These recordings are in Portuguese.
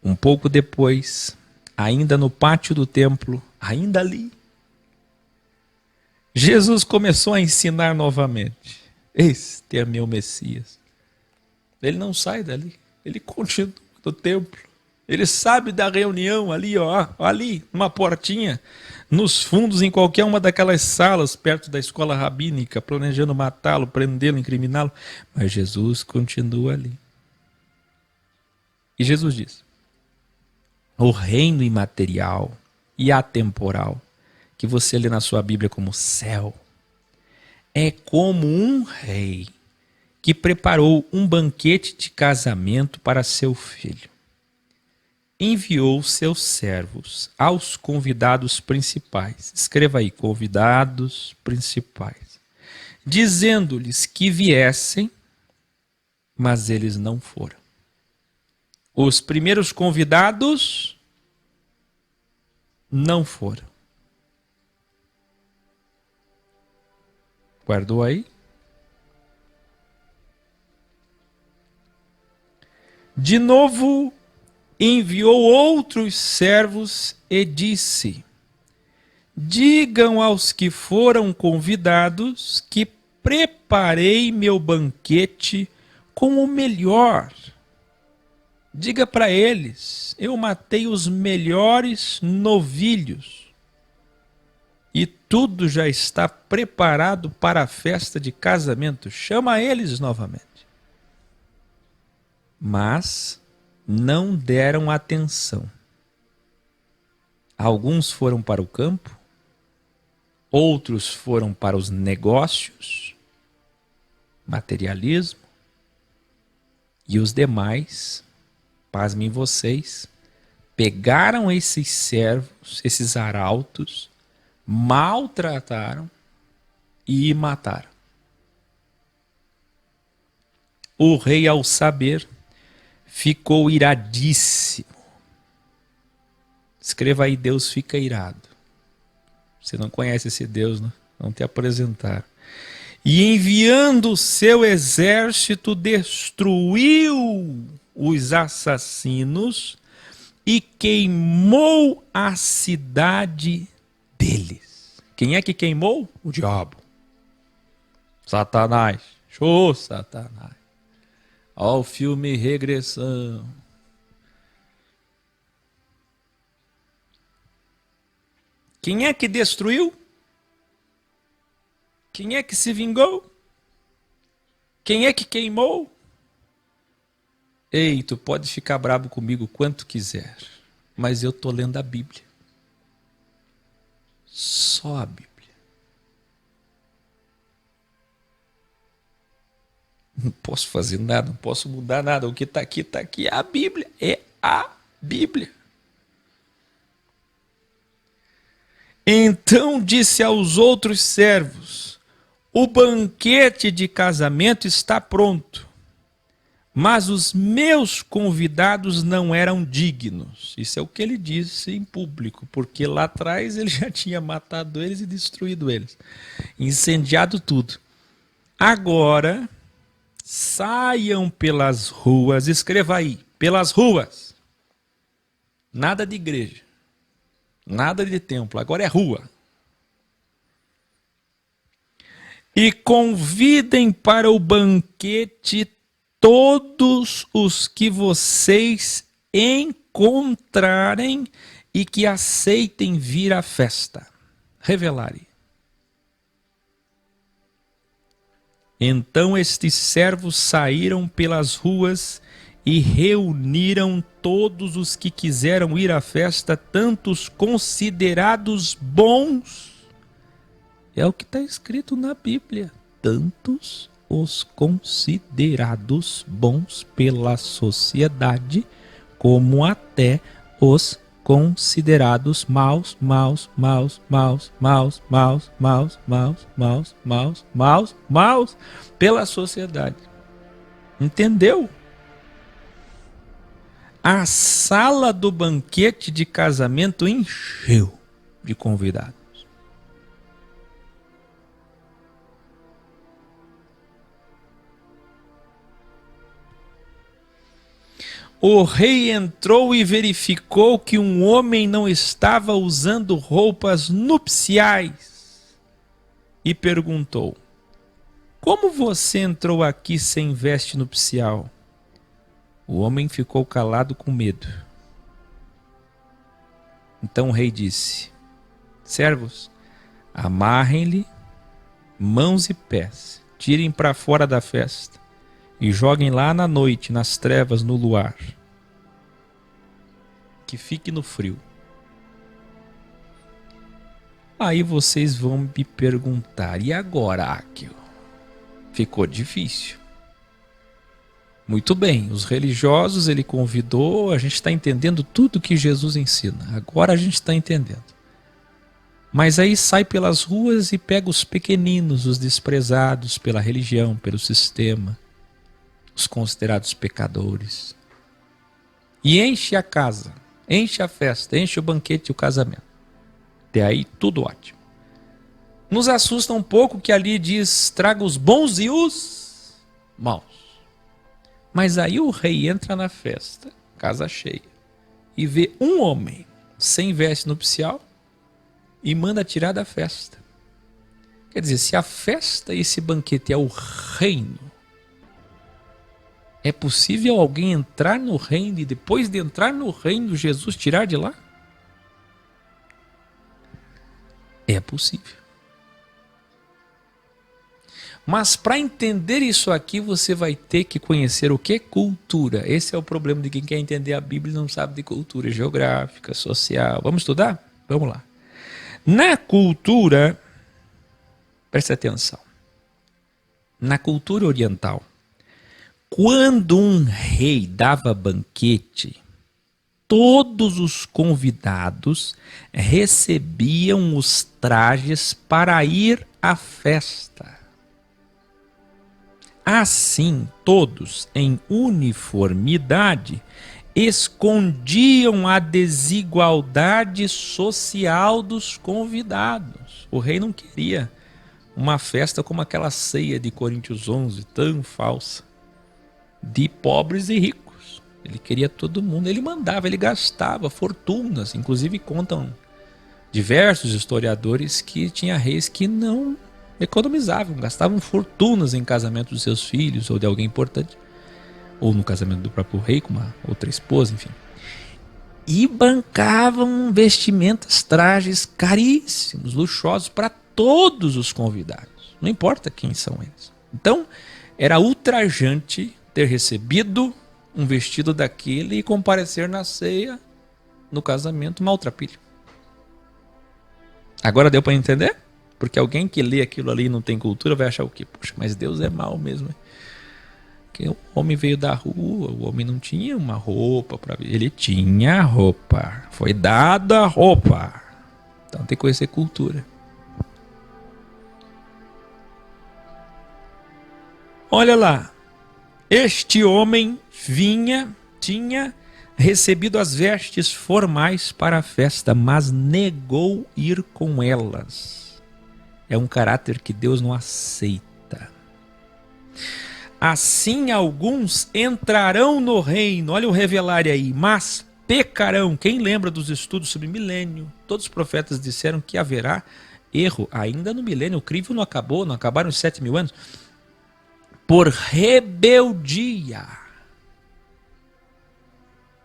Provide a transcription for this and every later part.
Um pouco depois, ainda no pátio do templo, ainda ali, Jesus começou a ensinar novamente. Este é meu Messias. Ele não sai dali, ele continua no templo. Ele sabe da reunião ali, ó, ali, uma portinha, nos fundos, em qualquer uma daquelas salas, perto da escola rabínica, planejando matá-lo, prendê-lo, incriminá-lo. Mas Jesus continua ali. E Jesus diz: o reino imaterial e atemporal, que você lê na sua Bíblia como céu, é como um rei que preparou um banquete de casamento para seu filho. Enviou seus servos aos convidados principais. Escreva aí, convidados principais. Dizendo-lhes que viessem, mas eles não foram. Os primeiros convidados não foram. Guardou aí? De novo, enviou outros servos e disse: digam aos que foram convidados que preparei meu banquete com o melhor. Diga para eles, eu matei os melhores novilhos e tudo já está preparado para a festa de casamento. Chama eles novamente. Mas não deram atenção. Alguns foram para o campo, outros foram para os negócios, materialismo, e os demais, pasmem vocês, pegaram esses servos, esses arautos, maltrataram e mataram. O rei, ao saber, ficou iradíssimo. Escreva aí, Deus fica irado. Você não conhece esse Deus, né? Não te apresentaram. E enviando o seu exército, destruiu os assassinos e queimou a cidade deles. Quem é que queimou? O diabo. Satanás. Show, Satanás. Ó o filme Regressão. Quem é que destruiu? Quem é que se vingou? Quem é que queimou? Ei, tu pode ficar bravo comigo quanto quiser, mas eu tô lendo a Bíblia. Só a Bíblia. Não posso fazer nada, não posso mudar nada. O que está aqui, está aqui. É a Bíblia. É a Bíblia. Então disse aos outros servos: o banquete de casamento está pronto, mas os meus convidados não eram dignos. Isso é o que ele disse em público, porque lá atrás ele já tinha matado eles e destruído eles, incendiado tudo. Agora saiam pelas ruas, escreva aí, pelas ruas. Nada de igreja, nada de templo, agora é rua. E convidem para o banquete todos os que vocês encontrarem e que aceitem vir à festa. Revelare. Então estes servos saíram pelas ruas e reuniram todos os que quiseram ir à festa, tanto os considerados bons, é o que está escrito na Bíblia, tantos os considerados bons pela sociedade, como até os considerados maus, maus, maus, maus, maus, maus, maus, maus, maus, maus, maus, maus, pela sociedade. Entendeu? A sala do banquete de casamento encheu de convidados. O rei entrou e verificou que um homem não estava usando roupas nupciais e perguntou: como você entrou aqui sem veste nupcial? O homem ficou calado com medo. Então o rei disse: servos, amarrem-lhe mãos e pés, tirem para fora da festa e joguem lá na noite, nas trevas, no luar. Que fique no frio. Aí vocês vão me perguntar: e agora, Áquil? Ficou difícil. Muito bem, os religiosos ele convidou, a gente está entendendo tudo que Jesus ensina. Agora a gente está entendendo. Mas aí sai pelas ruas e pega os pequeninos, os desprezados pela religião, pelo sistema, os considerados pecadores. E enche a casa, enche a festa, enche o banquete e o casamento. Até aí tudo ótimo. Nos assusta um pouco que ali diz: traga os bons e os maus. Mas aí o rei entra na festa, casa cheia, e vê um homem sem veste nupcial e manda tirar da festa. Quer dizer, se a festa e esse banquete é o reino, é possível alguém entrar no reino e depois de entrar no reino, Jesus tirar de lá? É possível. Mas para entender isso aqui, você vai ter que conhecer o que é cultura. Esse é o problema de quem quer entender a Bíblia e não sabe de cultura geográfica, social. Vamos estudar? Vamos lá. Na cultura, preste atenção. Na cultura oriental, quando um rei dava banquete, todos os convidados recebiam os trajes para ir à festa. Assim, todos, em uniformidade, escondiam a desigualdade social dos convidados. O rei não queria uma festa como aquela ceia de Coríntios 11, tão falsa, de pobres e ricos. Ele queria todo mundo, ele mandava, ele gastava fortunas. Inclusive contam diversos historiadores que tinha reis que não economizavam, gastavam fortunas em casamento dos seus filhos ou de alguém importante, ou no casamento do próprio rei com uma outra esposa, enfim. E bancavam vestimentas, trajes caríssimos, luxuosos para todos os convidados, não importa quem são eles. Então, era ultrajante ter recebido um vestido daquele e comparecer na ceia, no casamento, maltrapilho. Agora deu para entender? Porque alguém que lê aquilo ali e não tem cultura vai achar o quê? Poxa, mas Deus é mau mesmo. Porque o homem veio da rua, o homem não tinha uma roupa para ver. Ele tinha roupa, foi dada a roupa. Então tem que conhecer cultura. Olha lá, este homem tinha recebido as vestes formais para a festa, mas negou ir com elas. É um caráter que Deus não aceita. Assim alguns entrarão no reino, olha o revelar aí, mas pecarão. Quem lembra dos estudos sobre milênio? Todos os profetas disseram que haverá erro ainda no milênio. O crivo não acabou, não acabaram os 7.000 anos. Por rebeldia.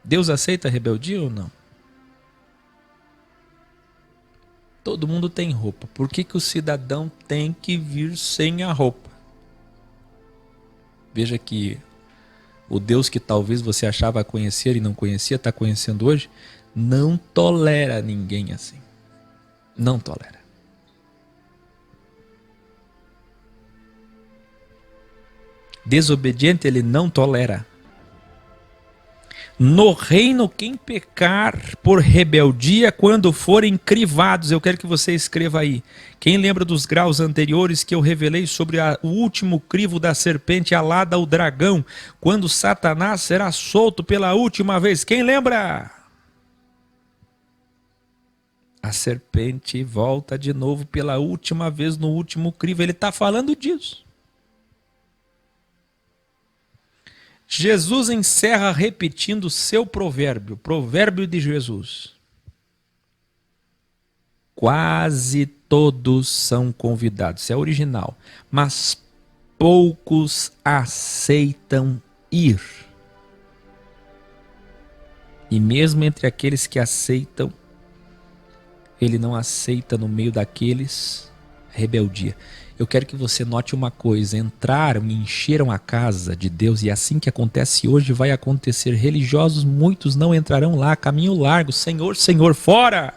Deus aceita a rebeldia ou não? Todo mundo tem roupa. Por que o cidadão tem que vir sem a roupa? Veja que o Deus que talvez você achava conhecer e não conhecia, está conhecendo hoje, não tolera ninguém assim. Não tolera. Desobediente ele não tolera. No reino, quem pecar por rebeldia, quando forem crivados, eu quero que você escreva aí. Quem lembra dos graus anteriores que eu revelei sobre o último crivo da serpente alada, o dragão, quando Satanás será solto pela última vez? Quem lembra? A serpente volta de novo pela última vez no último crivo. Ele está falando disso. Jesus encerra repetindo o seu provérbio, provérbio de Jesus. Quase todos são convidados, isso é original, mas poucos aceitam ir. E mesmo entre aqueles que aceitam, ele não aceita no meio daqueles rebeldia. Eu quero que você note uma coisa: entraram e encheram a casa de Deus, e assim que acontece hoje vai acontecer. Religiosos muitos não entrarão lá, caminho largo, Senhor, Senhor, fora!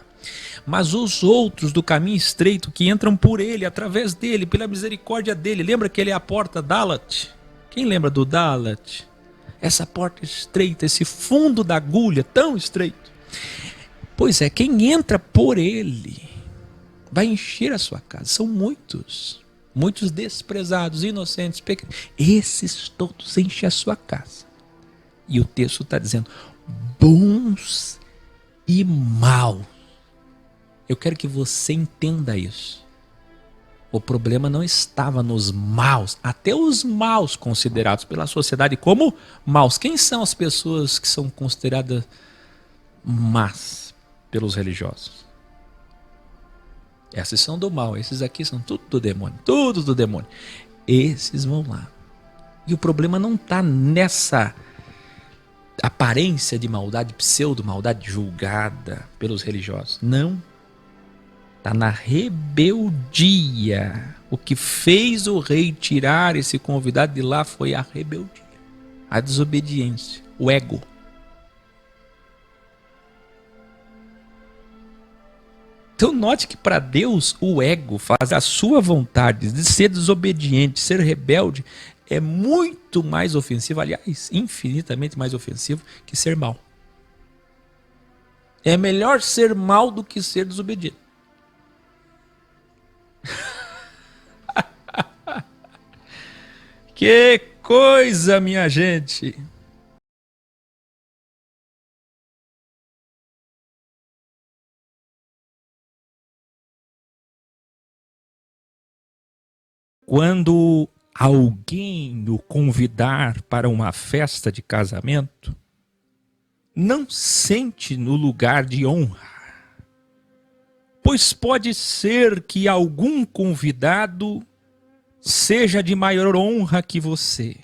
Mas os outros do caminho estreito que entram por ele, através dele, pela misericórdia dele. Lembra que ele é a porta Dalat? Quem lembra do Dalat? Essa porta estreita, esse fundo da agulha tão estreito. Pois é, quem entra por ele vai encher a sua casa. São muitos, muitos desprezados, inocentes, pequenos. Esses todos enchem a sua casa. E o texto está dizendo, bons e maus. Eu quero que você entenda isso. O problema não estava nos maus, até os maus considerados pela sociedade como maus. Quem são as pessoas que são consideradas más pelos religiosos? Esses são do mal, esses aqui são tudo do demônio, tudo do demônio. Esses vão lá. E o problema não está nessa aparência de maldade, pseudo-maldade julgada pelos religiosos. Não. Está na rebeldia. O que fez o rei tirar esse convidado de lá foi a rebeldia, a desobediência, o ego. Então note que para Deus o ego, faz a sua vontade de ser desobediente, ser rebelde, é muito mais ofensivo, aliás, infinitamente mais ofensivo que ser mau. É melhor ser mau do que ser desobediente. Que coisa, minha gente! Quando alguém o convidar para uma festa de casamento, não sente no lugar de honra, pois pode ser que algum convidado seja de maior honra que você.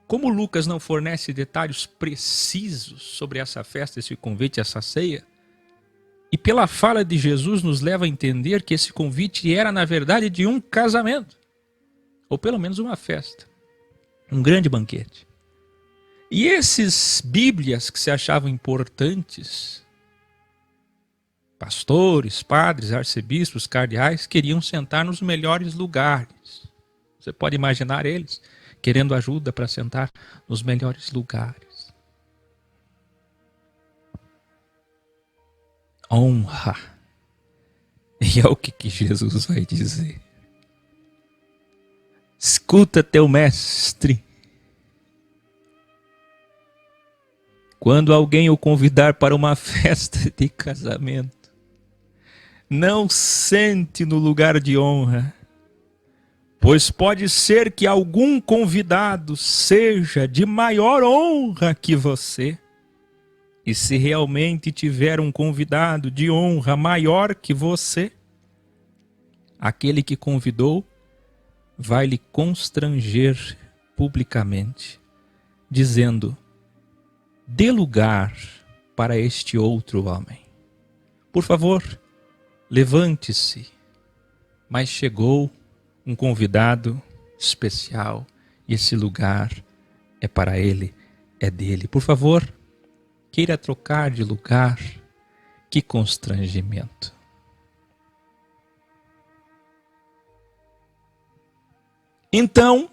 Como Lucas não fornece detalhes precisos sobre essa festa, esse convite, essa ceia, e pela fala de Jesus nos leva a entender que esse convite era na verdade de um casamento, ou pelo menos uma festa, um grande banquete. E esses bíblias que se achavam importantes, pastores, padres, arcebispos, cardeais, queriam sentar nos melhores lugares. Você pode imaginar eles querendo ajuda para sentar nos melhores lugares. Honra. E é o que Jesus vai dizer. Escuta teu mestre. Quando alguém o convidar para uma festa de casamento, não sente no lugar de honra, pois pode ser que algum convidado seja de maior honra que você. E se realmente tiver um convidado de honra maior que você, aquele que convidou vai lhe constranger publicamente, dizendo: dê lugar para este outro homem. Por favor, levante-se. Mas chegou um convidado especial e esse lugar é para ele, é dele. Por favor, queira trocar de lugar. Que constrangimento. Então,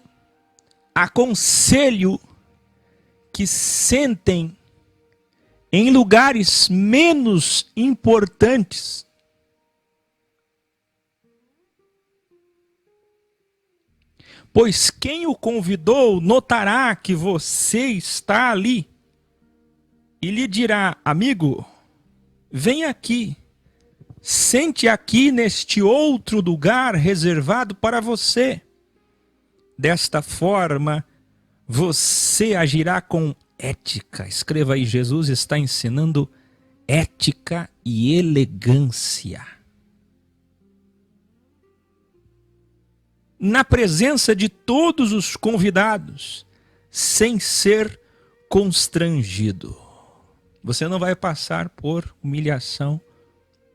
aconselho que sentem em lugares menos importantes. Pois quem o convidou notará que você está ali e lhe dirá: amigo, vem aqui, sente aqui neste outro lugar reservado para você. Desta forma, Você agirá com ética. Escreva aí, Jesus está ensinando ética e elegância. Na presença de todos os convidados, sem ser constrangido. Você não vai passar por humilhação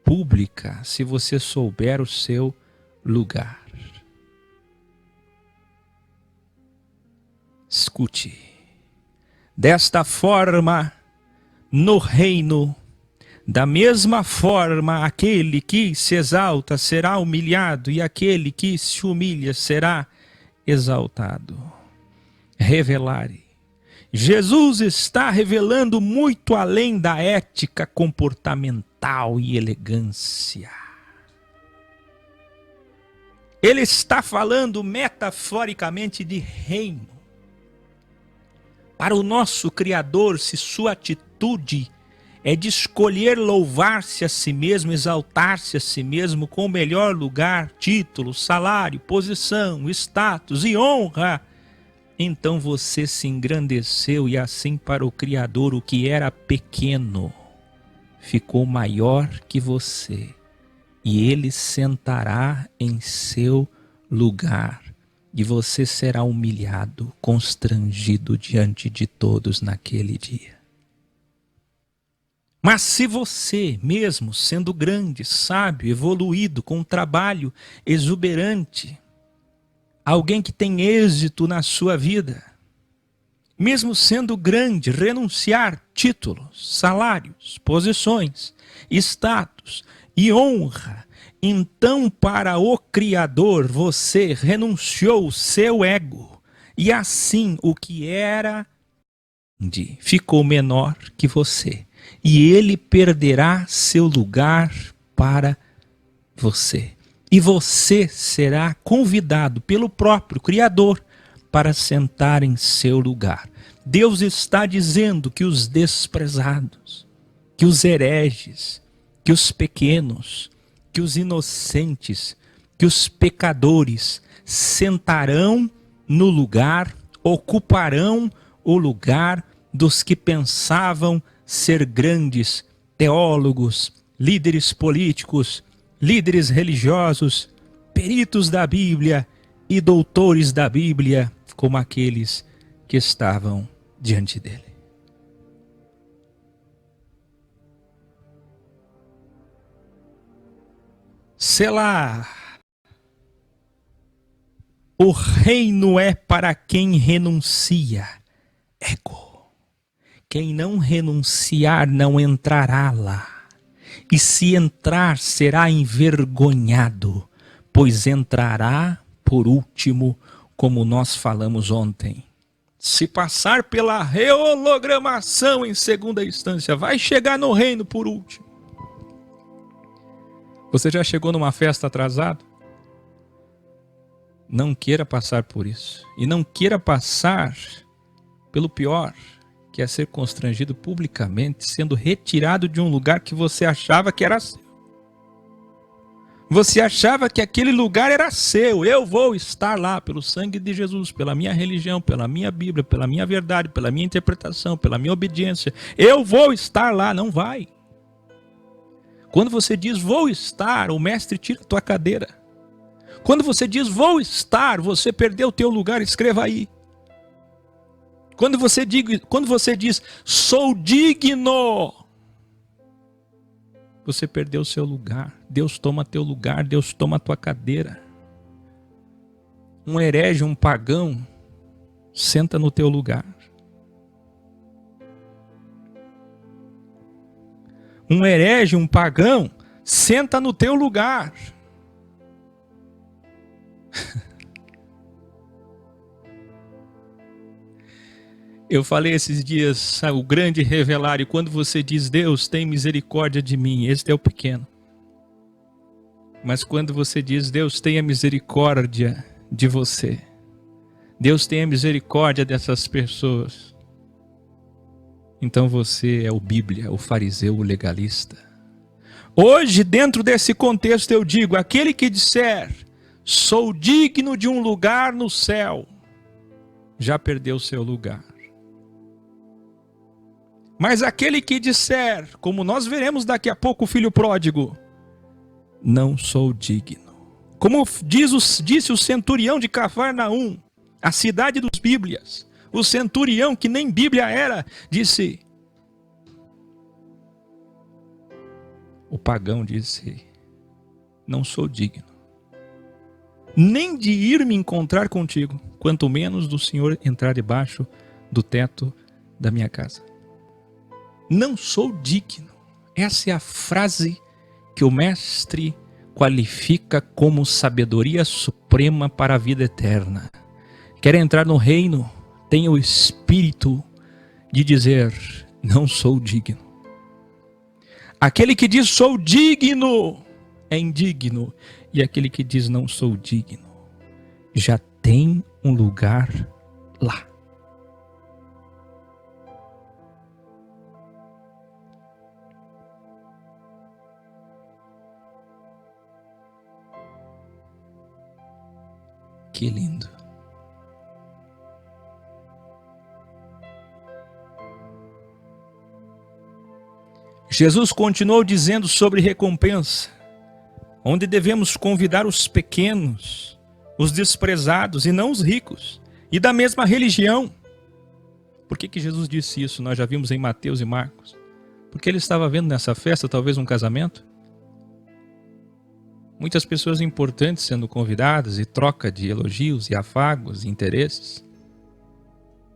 pública se você souber o seu lugar. Escute. Desta forma, no reino, da mesma forma, aquele que se exalta será humilhado e aquele que se humilha será exaltado. Revelare. Jesus está revelando muito além da ética comportamental e elegância. Ele está falando metaforicamente de reino. Para o nosso Criador, se sua atitude é de escolher louvar-se a si mesmo, exaltar-se a si mesmo com o melhor lugar, título, salário, posição, status e honra, então você se engrandeceu e assim para o Criador o que era pequeno ficou maior que você e ele sentará em seu lugar e você será humilhado, constrangido diante de todos naquele dia. Mas se você, mesmo sendo grande, sábio, evoluído, com um trabalho exuberante, alguém que tem êxito na sua vida, mesmo sendo grande, renunciar títulos, salários, posições, status e honra, então para o Criador você renunciou o seu ego e assim o que era ficou menor que você. E ele perderá seu lugar para você. E você será convidado pelo próprio Criador para sentar em seu lugar. Deus está dizendo que os desprezados, que os hereges, que os pequenos, que os inocentes, que os pecadores sentarão no lugar, ocuparão o lugar dos que pensavam ser grandes teólogos, líderes políticos, líderes religiosos, peritos da Bíblia e doutores da Bíblia, como aqueles que estavam diante dele. Selá. O reino é para quem renuncia. Ego. Quem não renunciar não entrará lá. E se entrar será envergonhado, pois entrará por último, como nós falamos ontem. Se passar pela rehologramação em segunda instância, vai chegar no reino por último. Você já chegou numa festa atrasado? Não queira passar por isso. E não queira passar pelo pior, que é ser constrangido publicamente, sendo retirado de um lugar que você achava que era seu. Você achava que aquele lugar era seu. Eu vou estar lá pelo sangue de Jesus, pela minha religião, pela minha Bíblia, pela minha verdade, pela minha interpretação, pela minha obediência. Eu vou estar lá. Não vai. Quando você diz vou estar, o mestre tira a tua cadeira. Quando você diz vou estar, você perdeu o teu lugar, escreva aí. Quando você diz sou digno, você perdeu o seu lugar. Deus toma teu lugar, Deus toma a tua cadeira. Um herege, um pagão, senta no teu lugar. Um herege, um pagão, senta no teu lugar. Eu falei esses dias, o grande revelário, quando você diz Deus tem misericórdia de mim, este é o pequeno. Mas quando você diz Deus tenha misericórdia de você, Deus tenha misericórdia dessas pessoas, então você é o Bíblia, o fariseu, o legalista. Hoje, dentro desse contexto, eu digo, aquele que disser, sou digno de um lugar no céu, já perdeu seu lugar. Mas aquele que disser, como nós veremos daqui a pouco, o filho pródigo, não sou digno. Como disse o centurião de Cafarnaum, a cidade dos Bíblias, o centurião que nem Bíblia era, disse, o pagão disse, não sou digno, nem de ir me encontrar contigo, quanto menos do Senhor entrar debaixo do teto da minha casa. Não sou digno. Essa é a frase que o mestre qualifica como sabedoria suprema para a vida eterna. Quer entrar no reino, tem o espírito de dizer, não sou digno. Aquele que diz sou digno, é indigno. E aquele que diz não sou digno, já tem um lugar lá. Que lindo. Jesus continuou dizendo sobre recompensa, onde devemos convidar os pequenos, os desprezados e não os ricos, e da mesma religião. Por que Jesus disse isso? Nós já vimos em Mateus e Marcos. Porque ele estava vendo nessa festa talvez um casamento. Muitas pessoas importantes sendo convidadas e troca de elogios e afagos e interesses.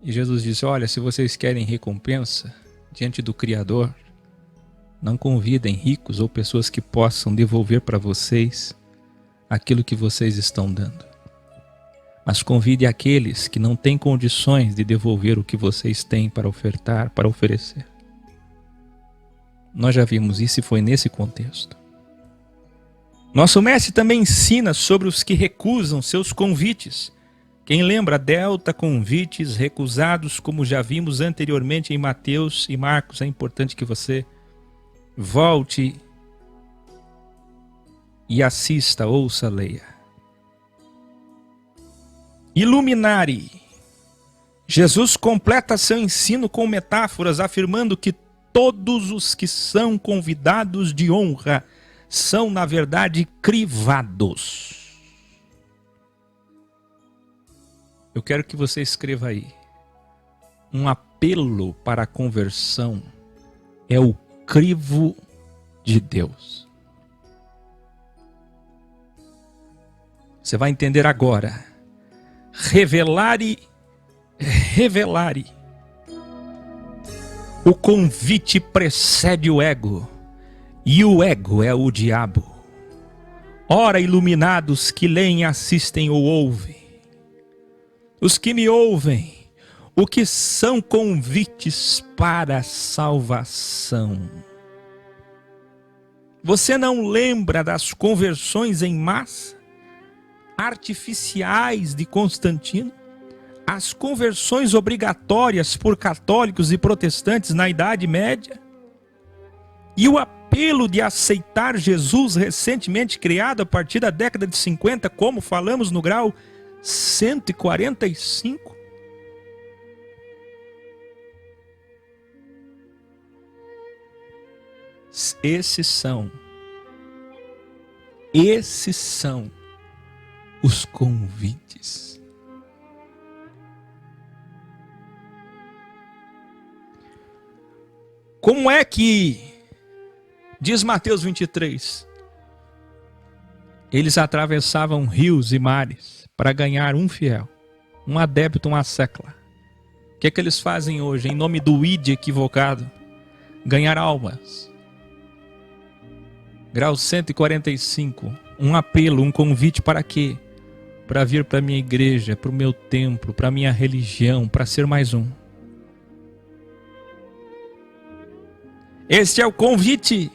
E Jesus disse, olha, se vocês querem recompensa diante do Criador, não convidem ricos ou pessoas que possam devolver para vocês aquilo que vocês estão dando. Mas convide aqueles que não têm condições de devolver o que vocês têm para ofertar, para oferecer. Nós já vimos isso e foi nesse contexto. Nosso mestre também ensina sobre os que recusam seus convites. Quem lembra, delta convites recusados, como já vimos anteriormente em Mateus e Marcos. É importante que você volte e assista, ouça, leia. Iluminare. Jesus completa seu ensino com metáforas, afirmando que todos os que são convidados de honra são, na verdade, crivados. Eu quero que você escreva aí. Um apelo para a conversão é o crivo de Deus. Você vai entender agora. Revelare. O convite precede o ego. E o ego é o diabo. Ora, iluminados que leem, assistem ou ouvem. Os que me ouvem, o que são convites para a salvação. Você não lembra das conversões em massa, artificiais de Constantino? As conversões obrigatórias por católicos e protestantes na Idade Média? E o apelo de aceitar Jesus, recentemente criado a partir da década de 50, como falamos no grau 145? Esses são os convites. Como é que, diz Mateus 23, eles atravessavam rios e mares para ganhar um fiel, um adepto, uma secla. O que é que eles fazem hoje, em nome do id equivocado? Ganhar almas. Grau 145, um apelo, um convite para quê? Para vir para a minha igreja, para o meu templo, para a minha religião, para ser mais um. Este é o convite.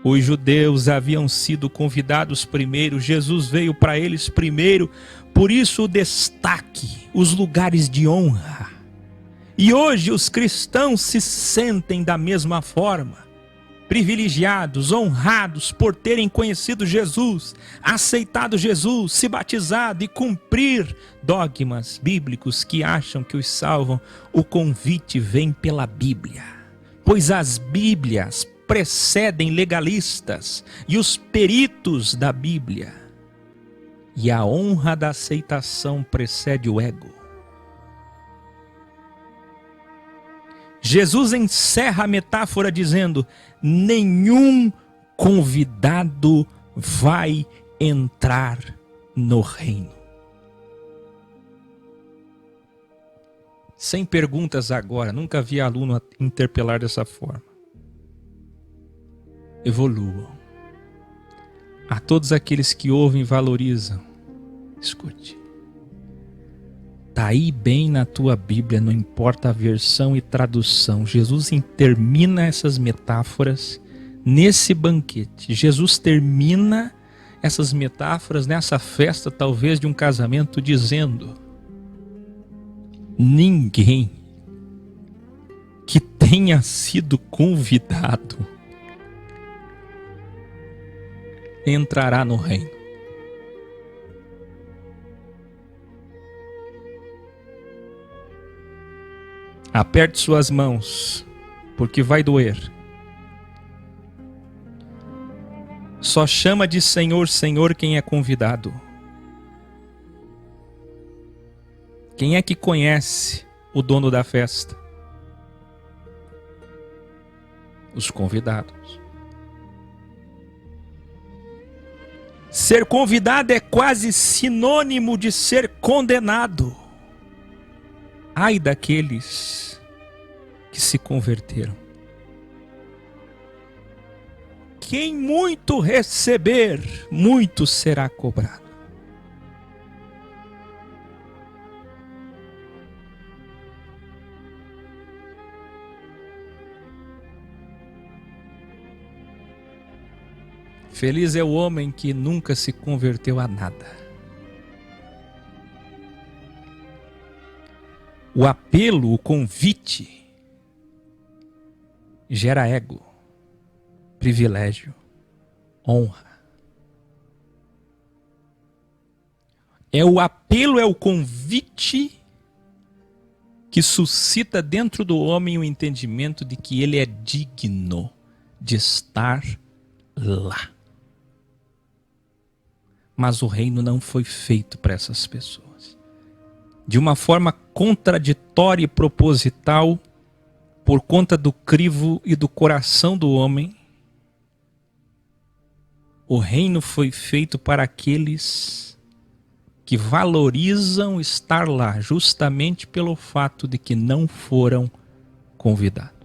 Os judeus haviam sido convidados primeiro, Jesus veio para eles primeiro, por isso o destaque, os lugares de honra. E hoje os cristãos se sentem da mesma forma. privilegiados, honrados por terem conhecido Jesus, aceitado Jesus, se batizado e cumprir dogmas bíblicos que acham que os salvam, o convite vem pela Bíblia. Pois as Bíblias precedem legalistas e os peritos da Bíblia. E a honra da aceitação precede o ego. Jesus encerra a metáfora dizendo: nenhum convidado vai entrar no reino. Sem perguntas agora, nunca vi aluno interpelar dessa forma. Evoluam. A todos aqueles que ouvem e valorizam, escute. Está aí bem na tua Bíblia, não importa a versão e tradução. Jesus termina essas metáforas nesse banquete. Jesus termina essas metáforas nessa festa, talvez de um casamento, dizendo: ninguém que tenha sido convidado entrará no reino. Aperte suas mãos, porque vai doer. Só chama de Senhor, Senhor quem é convidado. Quem é que conhece o dono da festa? Os convidados. Ser convidado é quase sinônimo de ser condenado. Ai daqueles que se converteram. Quem muito receber, muito será cobrado. Feliz é o homem que nunca se converteu a nada. O apelo, o convite, gera ego, privilégio, honra. É o apelo, é o convite que suscita dentro do homem o entendimento de que ele é digno de estar lá. Mas o reino não foi feito para essas pessoas. De uma forma contraditória e proposital, por conta do crivo e do coração do homem, o reino foi feito para aqueles que valorizam estar lá, justamente pelo fato de que não foram convidados.